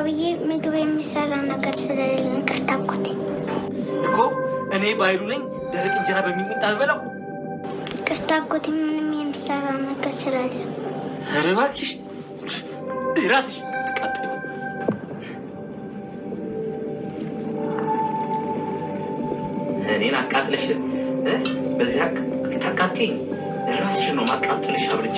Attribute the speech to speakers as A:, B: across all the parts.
A: ብዬ ምግብ የሚሰራ ነገር ስለሌለን ይቅርታ አጎቴ።
B: እኮ እኔ ባይሉ ነኝ ደረቅ እንጀራ በሚጥሚጣ በለው።
A: ይቅርታ አጎቴ፣ ምንም የሚሰራ ነገር ስለሌለ።
B: ኧረ እባክሽ ራስሽ ትቃጠይ። እኔን አቃጥለሽ በዚህ ታቃጥይ። ራስሽ ነው ማቃጠለሽ አብርቼ።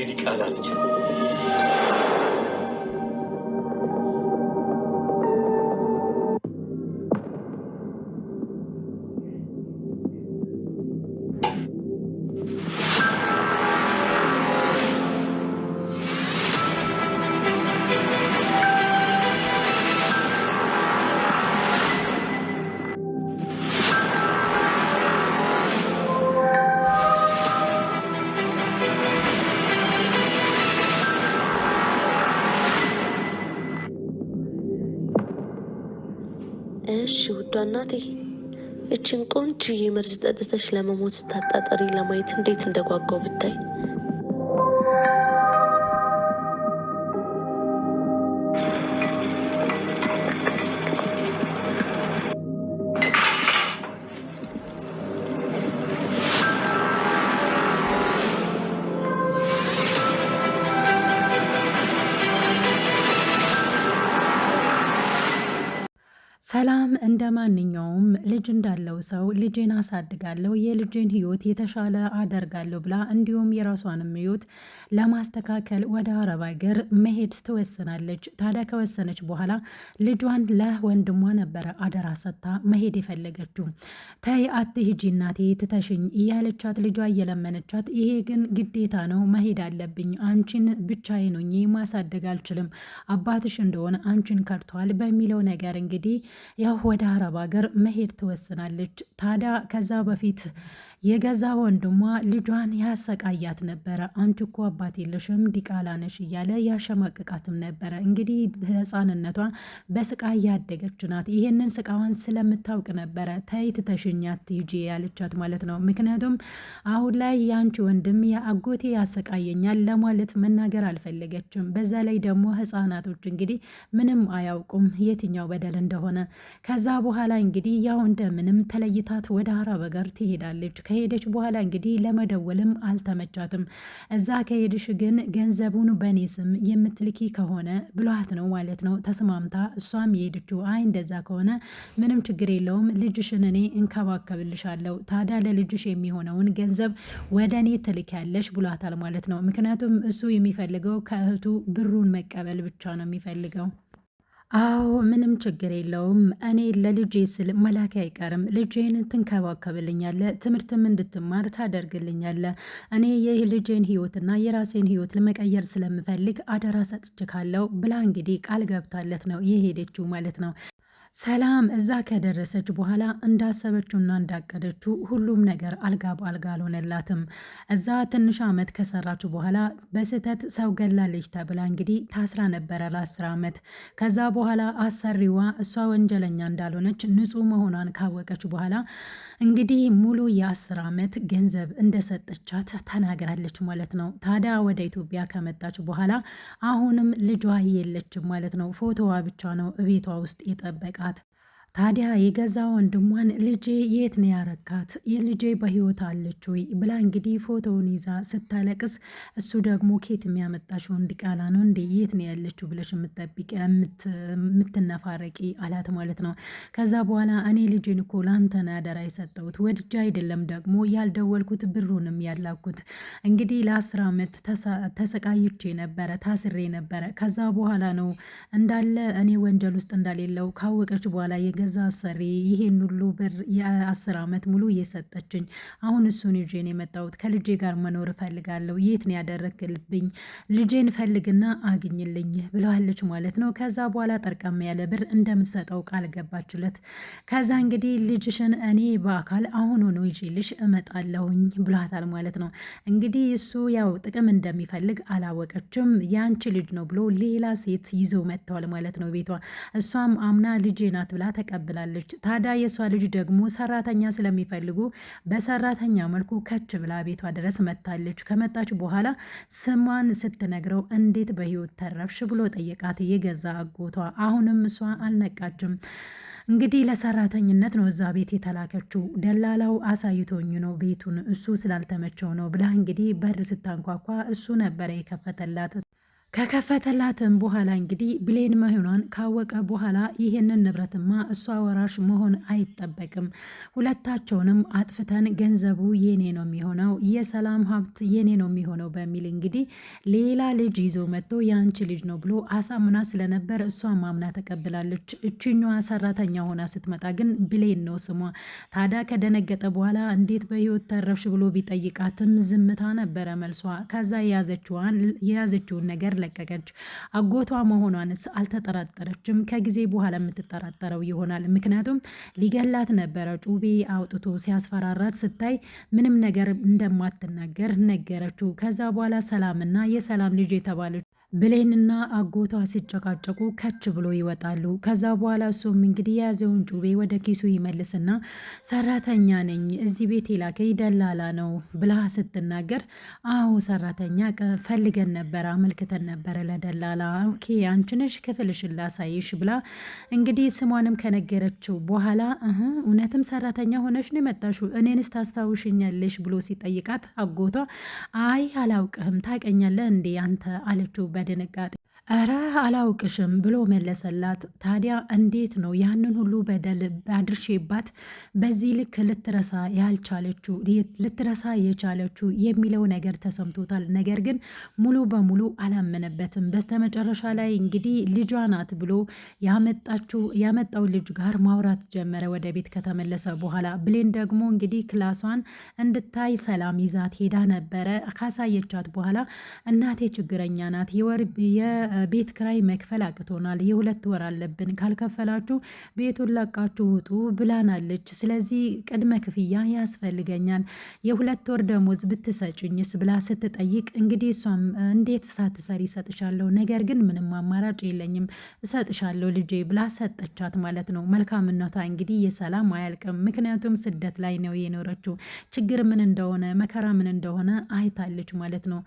B: ዲቃላለች
C: እሺ ውዷ እናቴ፣ እችን ቆንጆዬ መርዝ ጠጥተሽ ለመሞት ስታጣጠሪ ለማየት እንዴት እንደጓጓው ብታይ።
D: ሰላም እንደ ማንኛውም ልጅ እንዳለው ሰው ልጄን አሳድጋለሁ፣ የልጄን ህይወት የተሻለ አደርጋለሁ ብላ እንዲሁም የራሷንም ህይወት ለማስተካከል ወደ አረብ ሀገር መሄድ ትወስናለች። ታዲያ ከወሰነች በኋላ ልጇን ለወንድሟ ነበረ አደራ ሰጥታ መሄድ የፈለገችው። ተይ አትሂጂ እናቴ ትተሽኝ እያለቻት ልጇ እየለመነቻት፣ ይሄ ግን ግዴታ ነው መሄድ አለብኝ፣ አንቺን ብቻዬን ሆኜ ማሳደግ አልችልም፣ አባትሽ እንደሆነ አንቺን ከድቷል በሚለው ነገር እንግዲህ ያው ወደ አረብ ሀገር መሄድ ትወስናለች። ታዲያ ከዛ በፊት የገዛ ወንድሟ ልጇን ያሰቃያት ነበረ። አንቺ እኮ አባት የለሽም ዲቃላ ነሽ እያለ ያሸማቅቃትም ነበረ። እንግዲህ በህፃንነቷ በስቃይ ያደገች ናት። ይሄንን ስቃዋን ስለምታውቅ ነበረ ተይ ትተሽኝ አትሂጂ ያለቻት ማለት ነው። ምክንያቱም አሁን ላይ የአንቺ ወንድም የአጎቴ ያሰቃየኛል ለማለት መናገር አልፈለገችም። በዛ ላይ ደግሞ ህፃናቶች እንግዲህ ምንም አያውቁም የትኛው በደል እንደሆነ። ከዛ በኋላ እንግዲህ ያው እንደምንም ተለይታት ወደ አረብ ሀገር ትሄዳለች። ከሄደች በኋላ እንግዲህ ለመደወልም አልተመቻትም። እዛ ከሄድሽ ግን ገንዘቡን በእኔ ስም የምትልኪ ከሆነ ብሏት ነው ማለት ነው ተስማምታ እሷም የሄደችው። አይ እንደዛ ከሆነ ምንም ችግር የለውም ልጅሽን እኔ እንከባከብልሻለሁ፣ ታዲያ ለልጅሽ የሚሆነውን ገንዘብ ወደ እኔ ትልኪያለሽ ብሏታል ማለት ነው። ምክንያቱም እሱ የሚፈልገው ከእህቱ ብሩን መቀበል ብቻ ነው የሚፈልገው። አዎ ምንም ችግር የለውም፣ እኔ ለልጄ ስል መላክ አይቀርም፣ ልጄን ትንከባከብልኛለ፣ ትምህርትም እንድትማር ታደርግልኛለ፣ እኔ የልጄን ህይወትና የራሴን ህይወት ለመቀየር ስለምፈልግ አደራ ሰጥቼካለሁ ብላ እንግዲህ ቃል ገብታለት ነው የሄደችው ማለት ነው። ሰላም እዛ ከደረሰች በኋላ እንዳሰበችውና እንዳቀደችው ሁሉም ነገር አልጋ በአልጋ አልሆነላትም። እዛ ትንሽ ዓመት ከሰራች በኋላ በስህተት ሰው ገላለች ተብላ እንግዲህ ታስራ ነበረ ለ10 ዓመት። ከዛ በኋላ አሰሪዋ እሷ ወንጀለኛ እንዳልሆነች ንጹህ መሆኗን ካወቀች በኋላ እንግዲህ ሙሉ የ10 ዓመት ገንዘብ እንደሰጠቻት ተናግራለች ማለት ነው። ታዲያ ወደ ኢትዮጵያ ከመጣች በኋላ አሁንም ልጇ የለችም ማለት ነው። ፎቶዋ ብቻ ነው ቤቷ ውስጥ የጠበቃት። ታዲያ የገዛ ወንድሟን ልጄ የት ነው ያረካት? የልጄ በህይወት አለች ወይ ብላ እንግዲህ ፎቶውን ይዛ ስታለቅስ፣ እሱ ደግሞ ኬት የሚያመጣሽው ዲቃላ ነው እንዴ? የት ነው ያለችው ብለሽ የምትጠብቂ የምትነፋረቂ አላት ማለት ነው። ከዛ በኋላ እኔ ልጄን እኮ ላንተ ነው ያደራ የሰጠሁት፣ ወድጄ አይደለም ደግሞ ያልደወልኩት ብሩንም ያላኩት። እንግዲህ ለ10 ዓመት ተሰቃይቼ ነበረ፣ ታስሬ ነበረ። ከዛ በኋላ ነው እንዳለ እኔ ወንጀል ውስጥ እንዳሌለው ካወቀች በኋላ የገዛ አሰሪ ይሄን ሁሉ ብር የ10 ዓመት ሙሉ እየሰጠችኝ አሁን እሱን ይዤን የመጣሁት ከልጄ ጋር መኖር እፈልጋለሁ። የት ነው ያደረግልብኝ? ልጄን ፈልግና አግኝልኝ ብለዋለች ማለት ነው። ከዛ በኋላ ጠርቀም ያለ ብር እንደምትሰጠው ቃል ገባችለት። ከዛ እንግዲህ ልጅሽን እኔ በአካል አሁን ሆኖ ይዤልሽ እመጣለሁኝ ብሏታል ማለት ነው። እንግዲህ እሱ ያው ጥቅም እንደሚፈልግ አላወቀችም። ያንቺ ልጅ ነው ብሎ ሌላ ሴት ይዞ መጥተዋል ማለት ነው ቤቷ። እሷም አምና ልጄ ናት ብላ ተቀብላለች። ታዲያ የእሷ ልጅ ደግሞ ሰራተኛ ስለሚፈልጉ በሰራተኛ መልኩ ከች ብላ ቤቷ ድረስ መታለች። ከመጣች በኋላ ስሟን ስትነግረው እንዴት በህይወት ተረፍሽ ብሎ ጠየቃት የገዛ አጎቷ። አሁንም እሷ አልነቃችም። እንግዲህ ለሰራተኝነት ነው እዛ ቤት የተላከችው። ደላላው አሳይቶኝ ነው ቤቱን እሱ ስላልተመቸው ነው ብላ እንግዲህ በር ስታንኳኳ እሱ ነበረ የከፈተላት። ከከፈተላትም በኋላ እንግዲህ ብሌን መሆኗን ካወቀ በኋላ ይህንን ንብረትማ እሷ ወራሽ መሆን አይጠበቅም፣ ሁለታቸውንም አጥፍተን ገንዘቡ የኔ ነው የሚሆነው፣ የሰላም ሀብት የኔ ነው የሚሆነው በሚል እንግዲህ ሌላ ልጅ ይዞ መጥቶ የአንቺ ልጅ ነው ብሎ አሳምና ስለነበር እሷ ማምና ተቀብላለች። እችኛዋ ሰራተኛ ሆና ስትመጣ ግን ብሌን ነው ስሟ። ታዲያ ከደነገጠ በኋላ እንዴት በህይወት ተረፍሽ ብሎ ቢጠይቃትም ዝምታ ነበረ መልሷ። ከዛ የያዘችውን ነገር ለቀቀች። አጎቷ መሆኗንስ አልተጠራጠረችም። ከጊዜ በኋላ የምትጠራጠረው ይሆናል። ምክንያቱም ሊገላት ነበረ ጩቤ አውጥቶ ሲያስፈራራት ስታይ ምንም ነገር እንደማትናገር ነገረችው። ከዛ በኋላ ሰላምና የሰላም ልጅ የተባለች ብሌንና አጎቷ ሲጨቃጨቁ ከች ብሎ ይወጣሉ። ከዛ በኋላ እሱም እንግዲህ የያዘውን ጩቤ ወደ ኪሱ ይመልስና ሰራተኛ ነኝ እዚህ ቤት የላከኝ ደላላ ነው ብላ ስትናገር አዎ ሰራተኛ ፈልገን ነበረ አመልክተን ነበረ ለደላላ። ኦኬ አንቺ ነሽ ክፍልሽን ላሳይሽ ብላ እንግዲህ ስሟንም ከነገረችው በኋላ እውነትም ሰራተኛ ሆነሽ ነው የመጣሽው እኔንስ ታስታውሽኛለሽ ብሎ ሲጠይቃት አጎቷ አይ አላውቅህም ታውቀኛለህ እንዴ አንተ አለችው በድንጋጤ። እረ አላውቅሽም ብሎ መለሰላት። ታዲያ እንዴት ነው ያንን ሁሉ በደል አድርሼባት በዚህ ልክ ልትረሳ የቻለችው የሚለው ነገር ተሰምቶታል። ነገር ግን ሙሉ በሙሉ አላመነበትም። በስተመጨረሻ ላይ እንግዲህ ልጇ ናት ብሎ ያመጣው ልጅ ጋር ማውራት ጀመረ ወደ ቤት ከተመለሰ በኋላ። ብሌን ደግሞ እንግዲህ ክላሷን እንድታይ ሰላም ይዛት ሄዳ ነበረ። ካሳየቻት በኋላ እናቴ ችግረኛ ናት ቤት ክራይ መክፈል አቅቶናል፣ የ2 ወር አለብን፣ ካልከፈላችሁ ቤቱን ለቃችሁ ውጡ ብላናለች። ስለዚህ ቅድመ ክፍያ ያስፈልገኛል፣ የ2 ወር ደሞዝ ብትሰጭኝስ ብላ ስትጠይቅ እንግዲህ እሷም እንዴት ሳትሰሪ እሰጥሻለሁ፣ ነገር ግን ምንም አማራጭ የለኝም እሰጥሻለሁ ልጄ ብላ ሰጠቻት ማለት ነው። መልካምነቷ እንግዲህ የሰላም አያልቅም። ምክንያቱም ስደት ላይ ነው የኖረችው። ችግር ምን እንደሆነ መከራ ምን እንደሆነ አይታለች ማለት ነው።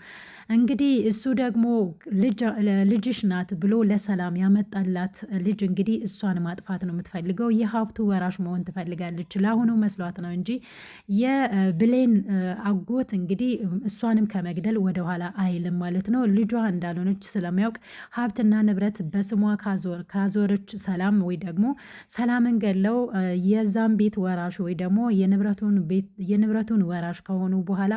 D: እንግዲህ እሱ ደግሞ ልጅሽ ናት ብሎ ለሰላም ያመጣላት ልጅ እንግዲህ እሷን ማጥፋት ነው የምትፈልገው። የሀብቱ ወራሽ መሆን ትፈልጋለች። ለአሁኑ መስሏት ነው እንጂ የብሌን አጎት እንግዲህ እሷንም ከመግደል ወደኋላ አይልም ማለት ነው። ልጇ እንዳልሆነች ስለሚያውቅ ሀብትና ንብረት በስሟ ካዞረች ሰላም ወይ ደግሞ ሰላምን ገለው የዛም ቤት ወራሽ ወይ ደግሞ የንብረቱን ወራሽ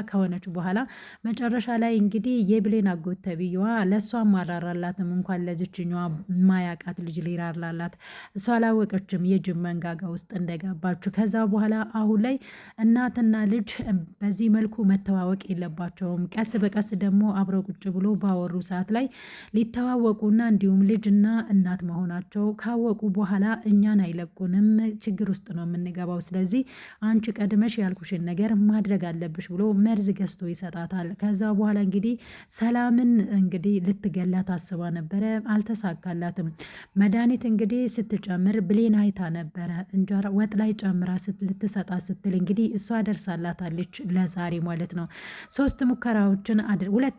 D: ከሆነች በኋላ መጨረሻ ላይ እንግዲህ የብሌን አጎት ተብዬዋ ለእሷ ማራራላትም እንኳን ለዚችኛዋ ማያቃት ልጅ ሊራራላት እሷ አላወቀችም የጅብ መንጋጋ ውስጥ እንደገባችሁ። ከዛ በኋላ አሁን ላይ እናትና ልጅ በዚህ መልኩ መተዋወቅ የለባቸውም። ቀስ በቀስ ደግሞ አብረው ቁጭ ብሎ ባወሩ ሰዓት ላይ ሊተዋወቁና እንዲሁም ልጅና እናት መሆናቸው ካወቁ በኋላ እኛን አይለቁንም፣ ችግር ውስጥ ነው የምንገባው። ስለዚህ አንቺ ቀድመሽ ያልኩሽን ነገር ማድረግ አለብሽ ብሎ መርዝ ገዝቶ ይሰጣታል። ከዛ በኋላ እንግዲህ ሰላምን እንግዲህ ልትገላት አስባ ነበረ፣ አልተሳካላትም። መድኃኒት እንግዲህ ስትጨምር ብሌን አይታ ነበረ። እንጀራ ወጥ ላይ ጨምራ ልትሰጣት ስትል እንግዲህ እሷ ደርሳላታለች ለዛሬ ማለት ነው። 2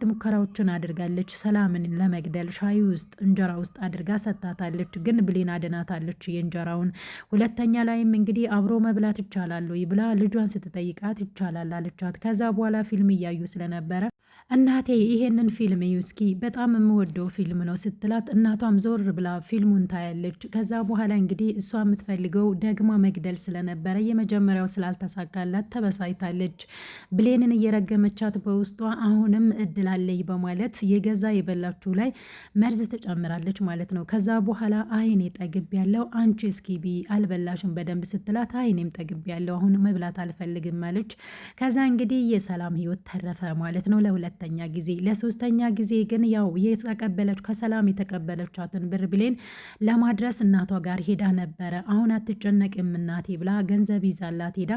D: ሙከራዎችን አድርጋለች ሰላምን ለመግደል። ሻይ ውስጥ እንጀራ ውስጥ አድርጋ ሰጥታታለች፣ ግን ብሌን አድናታለች የእንጀራውን። ሁለተኛ ላይም እንግዲህ አብሮ መብላት ይቻላል ወይ ብላ ልጇን ስትጠይቃት ይቻላል አለቻት። ከዛ በኋላ ፊልም እያዩ ስለነበረ እናቴ ይሄንን ፊልም እዩ እስኪ በጣም የምወደው ፊልም ነው ስትላት እናቷም ዞር ብላ ፊልሙን ታያለች። ከዛ በኋላ እንግዲህ እሷ የምትፈልገው ደግማ መግደል ስለነበረ የመጀመሪያው ስላልተሳካላት ተበሳይታለች። ብሌንን እየረገመቻት በውስጧ አሁንም እድል አለኝ በማለት የገዛ የበላችሁ ላይ መርዝ ትጨምራለች ማለት ነው። ከዛ በኋላ አይኔ ጠግብ ያለው አንቺ እስኪ ቢ አልበላሽም በደንብ ስትላት አይኔም ጠግብ ያለው አሁን መብላት አልፈልግም አለች። ከዛ እንግዲህ የሰላም ህይወት ተረፈ ማለት ነው ለሁለት ጊዜ። ለሶስተኛ ጊዜ ግን ያው ከሰላም የተቀበለቻትን ብር ብሌን ለማድረስ እናቷ ጋር ሄዳ ነበረ። አሁን አትጨነቅም እናቴ ብላ ገንዘብ ይዛላት ሄዳ፣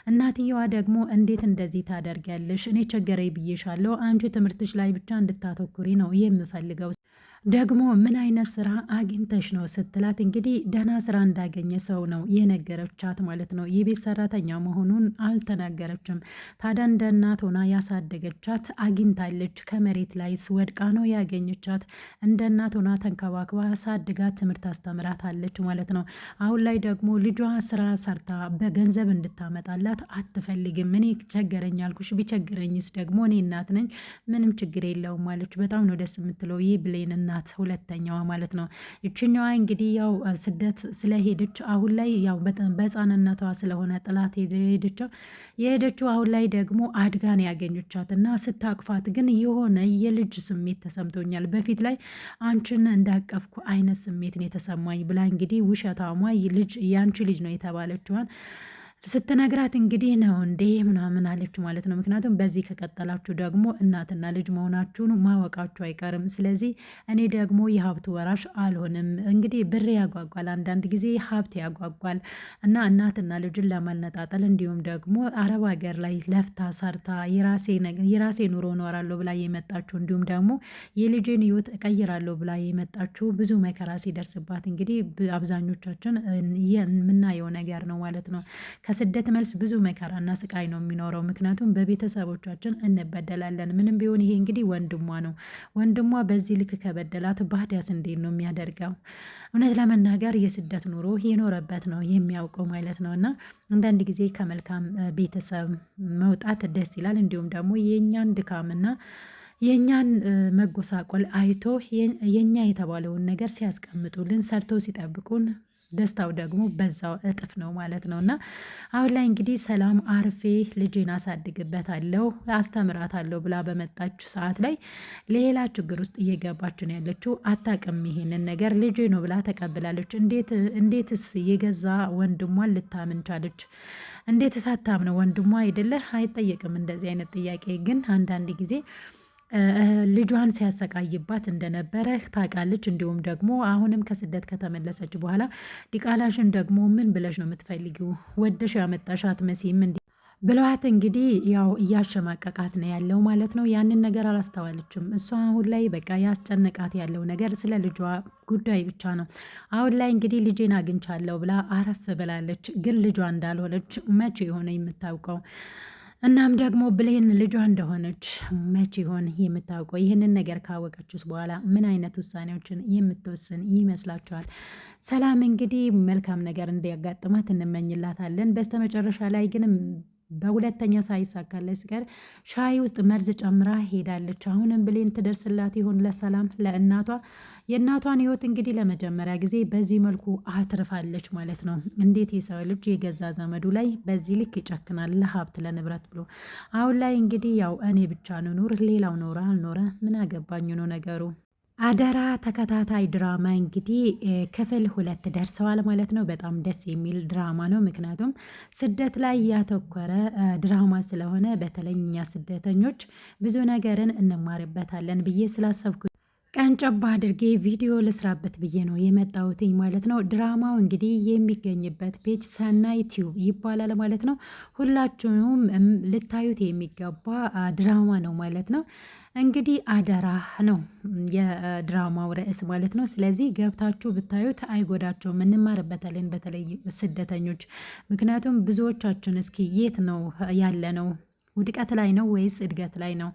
D: እናትየዋ ደግሞ እንዴት እንደዚህ ታደርጊያለሽ? እኔ ቸገረኝ ብዬሻለሁ። አንቺ ትምህርትሽ ላይ ብቻ እንድታተኩሪ ነው የምፈልገው ደግሞ ምን አይነት ስራ አግኝተሽ ነው ስትላት እንግዲህ ደህና ስራ እንዳገኘ ሰው ነው የነገረቻት ማለት ነው። የቤት ሰራተኛ መሆኑን አልተናገረችም። ታዲያ እንደ እናት ሆና ያሳደገቻት አግኝታለች። ከመሬት ላይ ወድቃ ነው ያገኘቻት። እንደ እናት ሆና ተንከባክባ አሳድጋት ትምህርት አስተምራታለች ማለት ነው። አሁን ላይ ደግሞ ልጇ ስራ ሰርታ በገንዘብ እንድታመጣላት አትፈልግም። እኔ ቸገረኝ አልኩሽ፣ ቢቸግረኝስ ደግሞ እኔ እናት ነኝ፣ ምንም ችግር የለውም ማለች። በጣም ነው ደስ የምትለው ይህ ብሌን እናት ሁለተኛዋ ማለት ነው። ይችኛዋ እንግዲህ ያው ስደት ስለሄደች አሁን ላይ ያው በህፃንነቷ ስለሆነ ጥላት የሄደችው አሁን ላይ ደግሞ አድጋን ያገኘቻት እና ስታቅፋት ግን የሆነ የልጅ ስሜት ተሰምቶኛል። በፊት ላይ አንቺን እንዳቀፍኩ አይነት ስሜትን የተሰማኝ ብላ እንግዲህ ውሸታሟ የአንቺ ልጅ ነው የተባለችዋን ስትነግራት እንግዲህ ነው እንዴ ምናምን አለች ማለት ነው። ምክንያቱም በዚህ ከቀጠላችሁ ደግሞ እናትና ልጅ መሆናችሁን ማወቃችሁ አይቀርም። ስለዚህ እኔ ደግሞ የሀብቱ ወራሽ አልሆንም። እንግዲህ ብር ያጓጓል፣ አንዳንድ ጊዜ ሀብት ያጓጓል እና እናትና ልጅን ለማነጣጠል እንዲሁም ደግሞ አረብ ሀገር ላይ ለፍታ ሰርታ የራሴ ኑሮ እኖራለሁ ብላ የመጣችሁ እንዲሁም ደግሞ የልጅን ህይወት እቀይራለሁ ብላ የመጣችሁ ብዙ መከራ ሲደርስባት እንግዲህ አብዛኞቻችን የምናየው ነገር ነው ማለት ነው። ከስደት መልስ ብዙ መከራና ስቃይ ነው የሚኖረው። ምክንያቱም በቤተሰቦቻችን እንበደላለን። ምንም ቢሆን ይሄ እንግዲህ ወንድሟ ነው። ወንድሟ በዚህ ልክ ከበደላት ባህዲያስ እንዴት ነው የሚያደርገው? እውነት ለመናገር የስደት ኑሮ የኖረበት ነው የሚያውቀው ማለት ነው። እና አንዳንድ ጊዜ ከመልካም ቤተሰብ መውጣት ደስ ይላል። እንዲሁም ደግሞ የእኛን ድካምና የእኛን መጎሳቆል አይቶ የእኛ የተባለውን ነገር ሲያስቀምጡልን ሰርተው ሲጠብቁን ደስታው ደግሞ በዛው እጥፍ ነው ማለት ነው። እና አሁን ላይ እንግዲህ ሰላም አርፌ ልጄን አሳድግበታለሁ አስተምራታለሁ ብላ በመጣችው ሰዓት ላይ ሌላ ችግር ውስጥ እየገባች ነው ያለችው። አታውቅም ይሄንን ነገር ልጄ ነው ብላ ተቀብላለች። እንዴትስ የገዛ ወንድሟን ልታምን ቻለች? እንዴት ሳታምነው ወንድሟ አይደለ? አይጠየቅም እንደዚህ አይነት ጥያቄ። ግን አንዳንድ ጊዜ ልጇን ሲያሰቃይባት እንደነበረ ታውቃለች። እንዲሁም ደግሞ አሁንም ከስደት ከተመለሰች በኋላ ዲቃላሽን ደግሞ ምን ብለሽ ነው የምትፈልጊው? ወደሽ ያመጣሻት መሲም ብለዋት እንግዲህ ያው እያሸማቀቃት ነው ያለው ማለት ነው። ያንን ነገር አላስተዋለችም እሷ። አሁን ላይ በቃ ያስጨነቃት ያለው ነገር ስለ ልጇ ጉዳይ ብቻ ነው። አሁን ላይ እንግዲህ ልጄን አግኝቻለሁ ብላ አረፍ ብላለች። ግን ልጇ እንዳልሆነች መቼ የሆነ የምታውቀው? እናም ደግሞ ብሌን ልጇ እንደሆነች መቼ ይሆን የምታውቀው? ይህንን ነገር ካወቀችስ በኋላ ምን አይነት ውሳኔዎችን የምትወስን ይመስላችኋል? ሰላም እንግዲህ መልካም ነገር እንዲያጋጥማት እንመኝላታለን። በስተመጨረሻ ላይ ግን በሁለተኛ ሳይሳካለት ሲቀር ሻይ ውስጥ መርዝ ጨምራ ሄዳለች። አሁንም ብሌን ትደርስላት ይሆን ለሰላም ለእናቷ? የእናቷን ህይወት እንግዲህ ለመጀመሪያ ጊዜ በዚህ መልኩ አትርፋለች ማለት ነው። እንዴት የሰው ልጅ የገዛ ዘመዱ ላይ በዚህ ልክ ይጨክናል? ለሀብት ለንብረት ብሎ። አሁን ላይ እንግዲህ ያው እኔ ብቻ ኑር ሌላው ኖረ አልኖረ ምን አገባኝ ነው ነገሩ። አደራ ተከታታይ ድራማ እንግዲህ ክፍል 2 ደርሰዋል ማለት ነው። በጣም ደስ የሚል ድራማ ነው። ምክንያቱም ስደት ላይ ያተኮረ ድራማ ስለሆነ በተለይ እኛ ስደተኞች ብዙ ነገርን እንማርበታለን ብዬ ስላሰብኩ ቀንጨባ አድርጌ ቪዲዮ ልስራበት ብዬ ነው የመጣሁትኝ ማለት ነው። ድራማው እንግዲህ የሚገኝበት ፔጅ ሰናይ ቲዩብ ይባላል ማለት ነው። ሁላችሁም ልታዩት የሚገባ ድራማ ነው ማለት ነው። እንግዲህ አደራ ነው የድራማው ርዕስ ማለት ነው። ስለዚህ ገብታችሁ ብታዩት አይጎዳቸውም፣ እንማርበታለን በተለይ ስደተኞች። ምክንያቱም ብዙዎቻችን እስኪ የት ነው ያለ ነው ውድቀት ላይ ነው ወይስ እድገት ላይ ነው?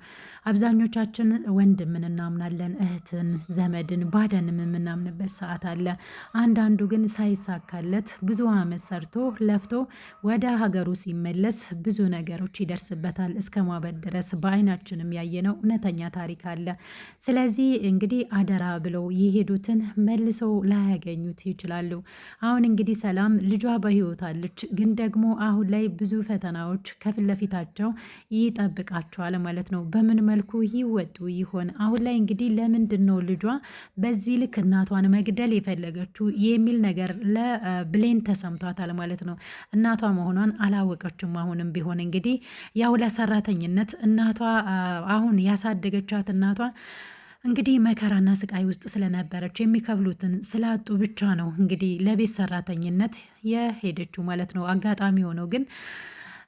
D: አብዛኞቻችን ወንድምን እናምናለን፣ እህትን፣ ዘመድን፣ ባደንም የምናምንበት ሰዓት አለ። አንዳንዱ ግን ሳይሳካለት ብዙ ዓመት ሰርቶ ለፍቶ ወደ ሀገሩ ሲመለስ ብዙ ነገሮች ይደርስበታል፣ እስከ ማበድ ድረስ በአይናችንም ያየነው እውነተኛ ታሪክ አለ። ስለዚህ እንግዲህ አደራ ብለው የሄዱትን መልሰው ላያገኙት ይችላሉ። አሁን እንግዲህ ሰላም ልጇ በህይወት አለች፣ ግን ደግሞ አሁን ላይ ብዙ ፈተናዎች ከፊት ለፊታቸው ይጠብቃቸዋል ማለት ነው። በምን መልኩ ይወጡ ይሆን? አሁን ላይ እንግዲህ ለምንድን ነው ልጇ በዚህ ልክ እናቷን መግደል የፈለገችው የሚል ነገር ለብሌን ተሰምቷታል ማለት ነው። እናቷ መሆኗን አላወቀችም። አሁንም ቢሆን እንግዲህ ያው ለሰራተኝነት እናቷ አሁን ያሳደገቻት እናቷ እንግዲህ መከራና ስቃይ ውስጥ ስለነበረች የሚከፍሉትን ስላጡ ብቻ ነው እንግዲህ ለቤት ሰራተኝነት የሄደችው ማለት ነው። አጋጣሚ ሆነው ግን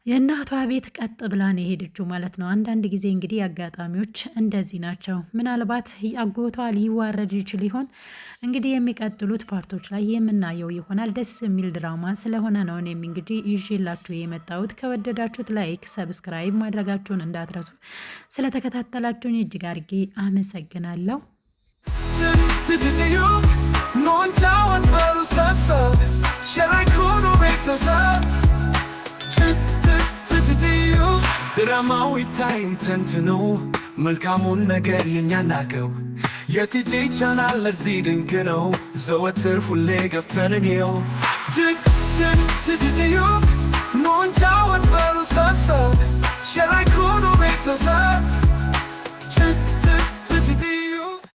D: የእናቷ ቤት ቀጥ ብላን የሄደችው ማለት ነው። አንዳንድ ጊዜ እንግዲህ አጋጣሚዎች እንደዚህ ናቸው። ምናልባት አጎቷ ሊዋረድ ይችል ይሆን? እንግዲህ የሚቀጥሉት ፓርቶች ላይ የምናየው ይሆናል። ደስ የሚል ድራማ ስለሆነ ነው እኔም እንግዲህ ይዤላችሁ የመጣሁት። ከወደዳችሁት ላይክ፣ ሰብስክራይብ ማድረጋችሁን እንዳትረሱ። ስለተከታተላችሁኝ እጅግ አድርጌ አመሰግናለሁ። ድራማው ይታይን ተንትኖ መልካሙን ነገር የኛ ናገው የቲጂ ቻናል ለዚህ ድንቅ ነው። ዘወትር ሁሌ ገብተን እንየው። ቲጂ ኖንቻወት በሉ ሰብሰብ ሸራይ ኩኑ ቤተሰብ